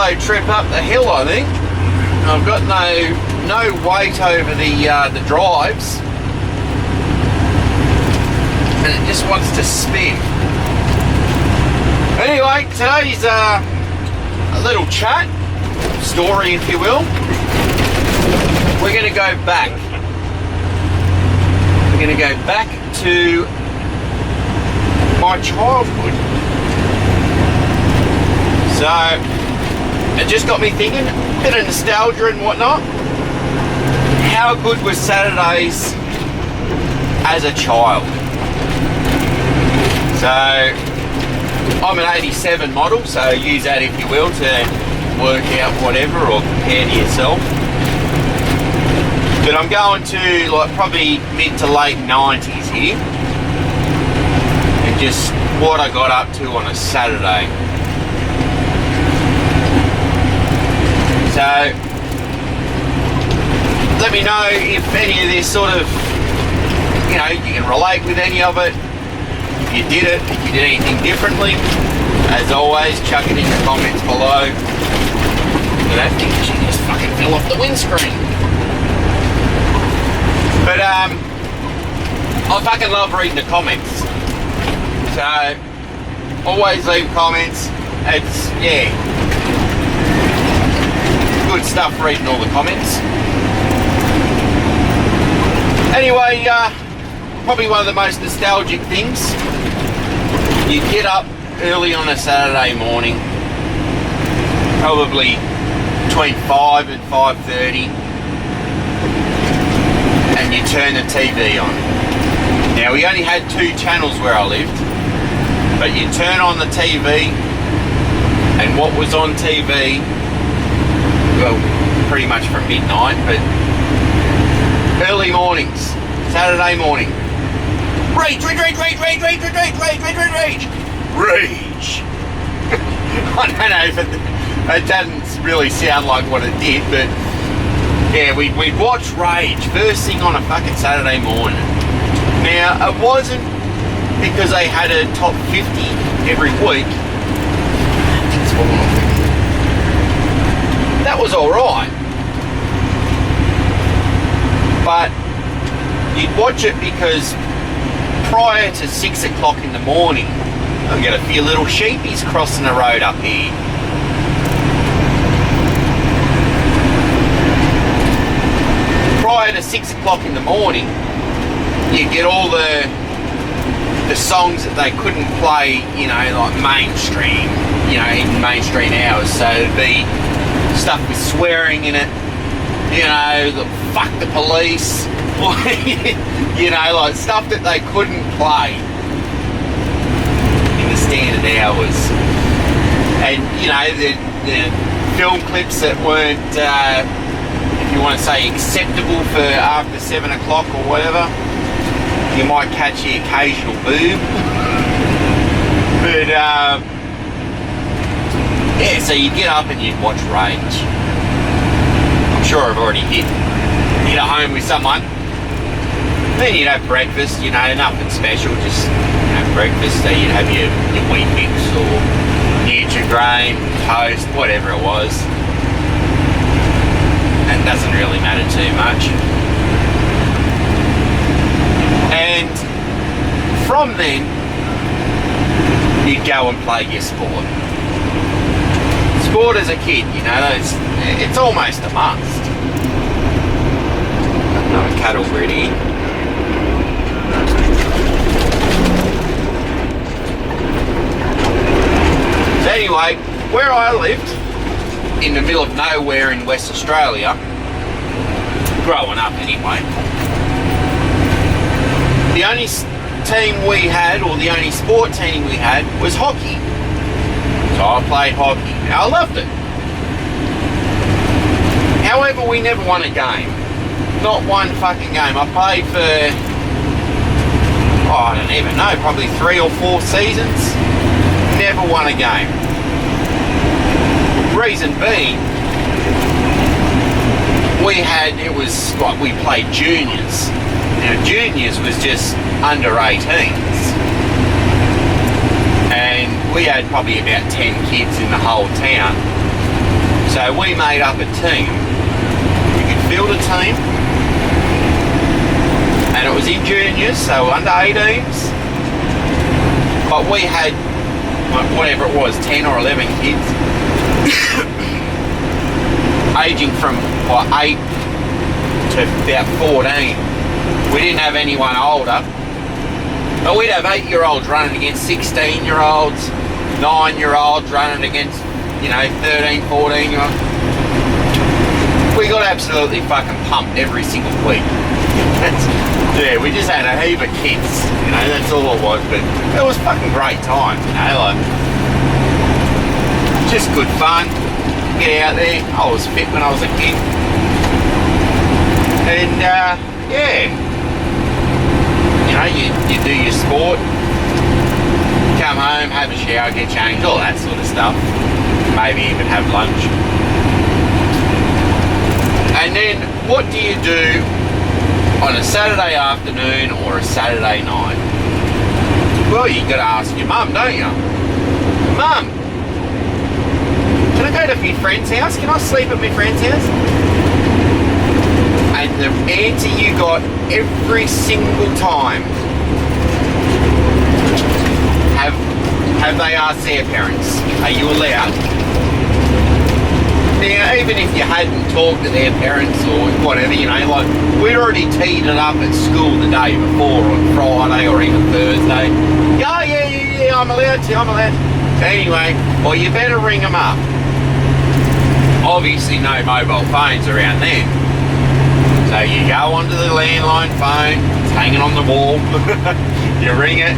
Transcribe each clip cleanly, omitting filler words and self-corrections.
solo trip up the hill, I think. I've got no weight over the drives, and it just wants to spin. Anyway, today's a little chat story, if you will. We're going to go back. We're going to go back to my childhood. So it just got me thinking, a bit of nostalgia and whatnot. How good was Saturdays as a child? So I'm an 87 model, so use that, if you will, to work out whatever or compare to yourself. But I'm going to like probably mid to late 90s here, and just what I got up to on a Saturday. So let me know if any of this sort of, you know, you can relate with any of it. If you did it, if you did anything differently. As always, chuck it in the comments below. Look at that thing, she just fucking fell off the windscreen. But I fucking love reading the comments. So always leave comments. It's, yeah, good stuff reading all the comments. Anyway, probably one of the most nostalgic things. You get up early on a Saturday morning, probably between 5 and 5:30, and you turn the TV on. Now, we only had 2 channels where I lived, but you turn on the TV, and what was on TV, well, pretty much from midnight, but early mornings, Saturday morning. Rage, rage, rage, rage, rage, rage, rage, rage, rage, rage, rage, rage. Rage. I don't know if it doesn't really sound like what it did, but yeah, we'd watch Rage first thing on a fucking Saturday morning. Now, it wasn't because they had a top 50 every week. That was alright. But you'd watch it because prior to 6 o'clock in the morning, I've got a few little sheepies crossing the road up here. Prior to 6 o'clock in the morning, you get all the songs that they couldn't play, you know, like mainstream, you know, in mainstream hours. So it'd be stuff with swearing in it, you know, the fuck the police, you know, like stuff that they couldn't play in the standard hours. And, you know, the film clips that weren't, if you want to say, acceptable for after 7 o'clock or whatever. You might catch the occasional boob. But, yeah, so you get up and you'd watch Rage. I'm sure I've already hit home with someone. Then you'd have breakfast, you know, nothing special, just, you know, breakfast. So you'd have your wheat mix or Nutri-Grain, toast, whatever it was. And it doesn't really matter too much. And from then, you'd go and play your sport. Sport as a kid, you know, it's almost a must. Another cattle ready. So anyway, where I lived, in the middle of nowhere in West Australia, growing up anyway, the only team we had, or the only sport team we had, was hockey. So I played hockey. I loved it. However, we never won a game. Not one fucking game. I played for, I don't even know, probably 3 or 4 seasons. Never won a game. Reason being, we played juniors. Now, juniors was just under 18s. And we had probably about 10 kids in the whole town. So we made up a team. We could field a team, and it was in juniors, so under 18s. But we had, whatever it was, 10 or 11 kids, aging from 8 to about 14. We didn't have anyone older, but we'd have 8-year-olds running against 16-year-olds, 9-year-olds running against, 13, 14-year-olds. We got absolutely fucking pumped every single week. Yeah, we just had a heap of kids, that's all it was, but it was fucking great time, like, just good fun, get out there. I was fit when I was a kid, and yeah, you do your sport, come home, have a shower, get changed, all that sort of stuff, maybe even have lunch. And then what do you do on a Saturday afternoon or a Saturday night? Well, you got to ask your mum, don't you? Mum, can I go to my friend's house? Can I sleep at my friend's house? And the answer you got every single time, have they asked their parents, are you allowed? Now, even if you hadn't talked to their parents or whatever, like, we'd already teed it up at school the day before on Friday or even Thursday. Yeah, I'm allowed to. Anyway, well, you better ring them up. Obviously, no mobile phones around then. So you go onto the landline phone, it's hanging on the wall. You ring it,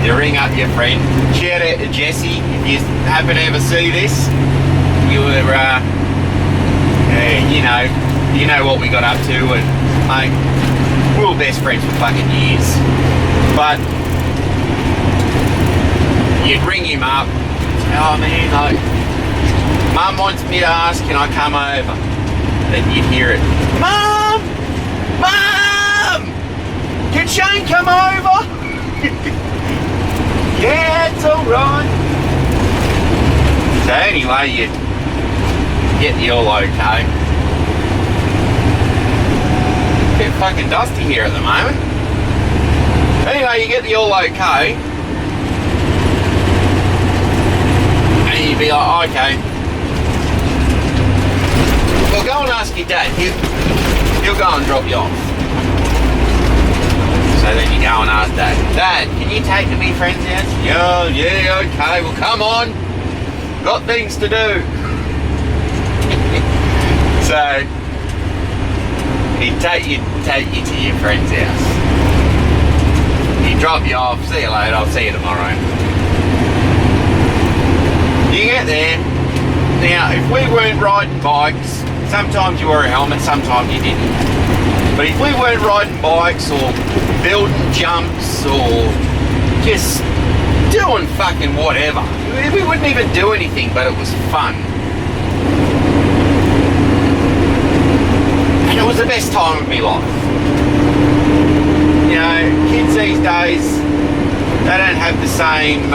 you ring up your friend. Shout out to Jesse if you happen to ever see this. You were, you know what we got up to, and mate, we were best friends for fucking years. But you'd ring him up, say, oh man, like, Mum wants me to ask, can I come over? Then you'd hear it, Mum, can Shane come over? Yeah, it's alright. So anyway, you get the all okay. Bit fucking dusty here at the moment. Anyway, you get the all okay, and you'd be like, oh, okay, well, go and ask your dad. He'll go and drop you off. So then you go and ask Dad, Dad, can you take me to my friend's house? Yeah, okay, well, come on, got things to do. So he'd take you to your friend's house. He'd drop you off, see you later, I'll see you tomorrow. You get there. Now, if we weren't riding bikes, sometimes you wore a helmet, sometimes you didn't. But if we weren't riding bikes or building jumps or just doing fucking whatever, we wouldn't even do anything, but it was fun. And it was the best time of my life. Kids these days, they don't have the same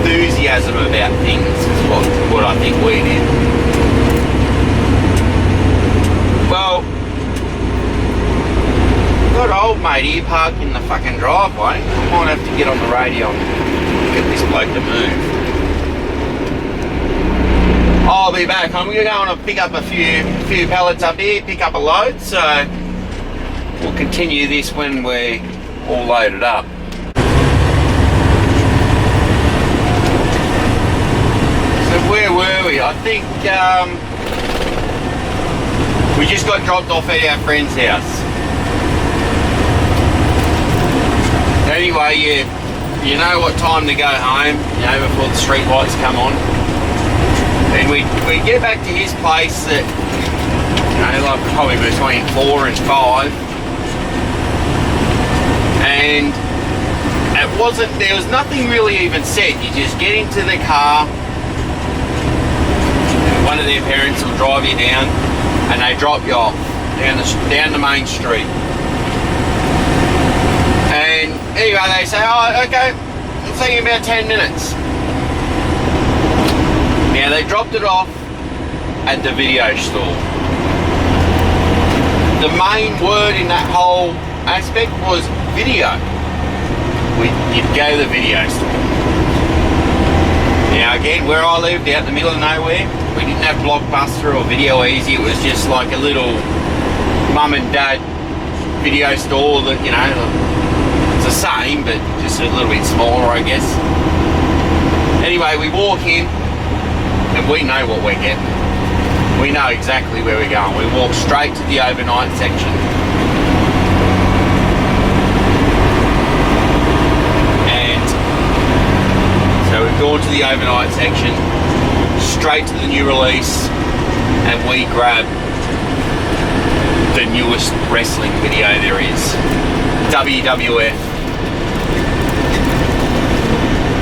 enthusiasm about things as what I think we did. Well, got an old mate here parked in the fucking driveway. I might have to get on the radio and get this bloke to move. I'll be back. I'm going to pick up a few pallets up here, pick up a load, so we'll continue this when we're all loaded up. So where were we? I think we just got dropped off at our friend's house. Anyway, you know what time to go home, before the street lights come on. Then we get back to his place at, like probably between 4 and 5. And there was nothing really even said. You just get into the car, one of their parents will drive you down, and they drop you off down the main street. And anyway, they say, oh, okay, I'll see you in about 10 minutes. Now, they dropped it off at the video store. The main word in that whole aspect was video. You'd go to the video store. Now again, where I lived out in the middle of nowhere, we didn't have Blockbuster or Video Easy. It was just like a little mum and dad video store that, you know, it's the same, but just a little bit smaller, I guess. Anyway, we walk in and we know what we're getting. We know exactly where we're going. We walk straight to the overnight section. And so we've gone to the overnight section, straight to the new release, and we grab the newest wrestling video there is. WWF.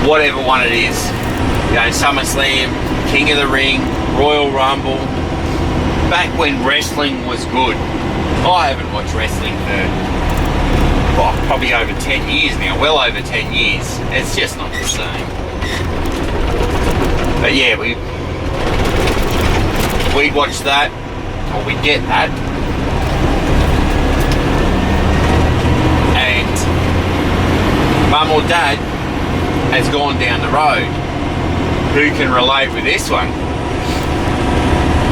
Whatever one it is. You know, SummerSlam, King of the Ring, Royal Rumble. Back when wrestling was good. I haven't watched wrestling for probably over 10 years now. Well over 10 years. It's just not the same. But yeah, we'd watch that, or we'd get that. And Mum or Dad has gone down the road. Who can relate with this one?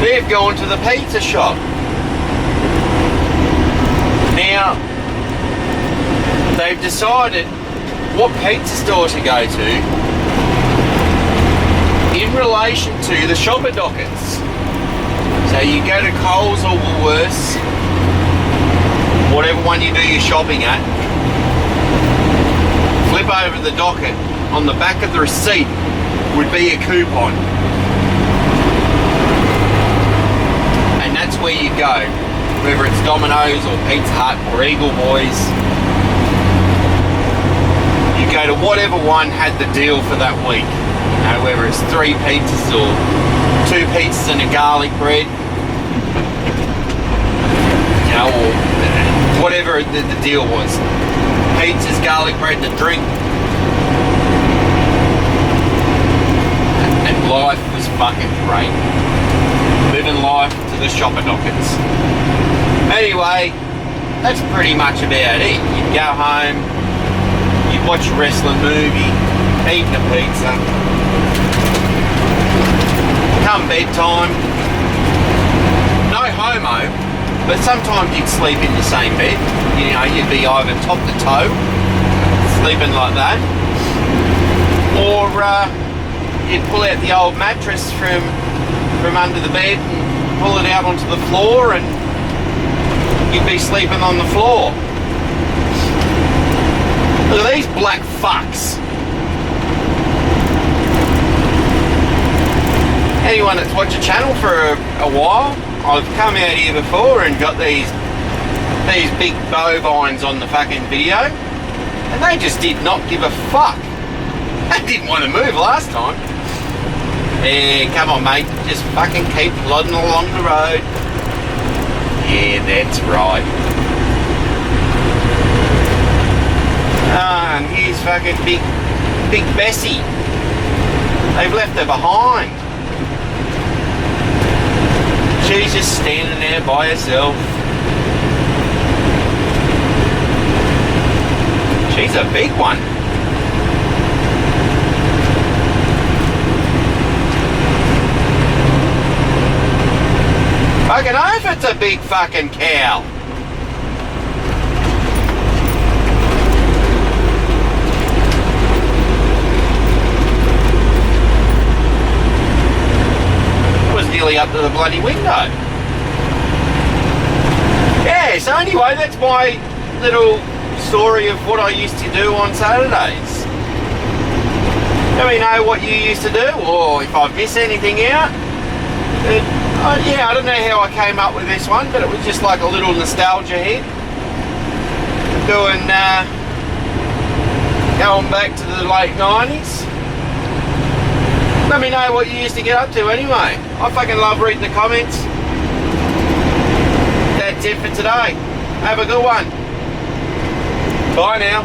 They've gone to the pizza shop. Now, they've decided what pizza store to go to in relation to the shopper dockets. So you go to Coles or Woolworths, whatever one you do your shopping at, flip over the docket. On the back of the receipt would be a coupon. And that's where you go, whether it's Domino's or Pizza Hut or Eagle Boys. You go to whatever one had the deal for that week. You know, whether it's 3 pizzas or 2 pizzas and a garlic bread. You know, or whatever the deal was. Pizzas, garlic bread, the drink. And life was fucking great. Living life to the shopper dockets. Anyway, that's pretty much about it. You'd go home, you'd watch a wrestling movie, eat a pizza. Come bedtime, no homo, but sometimes you'd sleep in the same bed. You know, you'd be either top to toe, sleeping like that, or you'd pull out the old mattress from under the bed and pull it out onto the floor, and you'd be sleeping on the floor. Look at these black fucks. Anyone that's watched the channel for a while, I've come out here before and got these big bovines on the fucking video, and they just did not give a fuck. They didn't want to move last time. Yeah, come on mate, just fucking keep plodding along the road. Yeah, that's right. Ah, and here's fucking big Bessie. They've left her behind. She's just standing there by herself. She's a big one. Fucking oath it's a big fucking cow. Nearly up to the bloody window. Yeah, so anyway, that's my little story of what I used to do on Saturdays. Let me know what you used to do, or if I miss anything out. Yeah, I don't know how I came up with this one, but it was just like a little nostalgia hit. Going back to the late 90s. Let me know what you used to get up to anyway. I fucking love reading the comments. That's it for today. Have a good one. Bye now.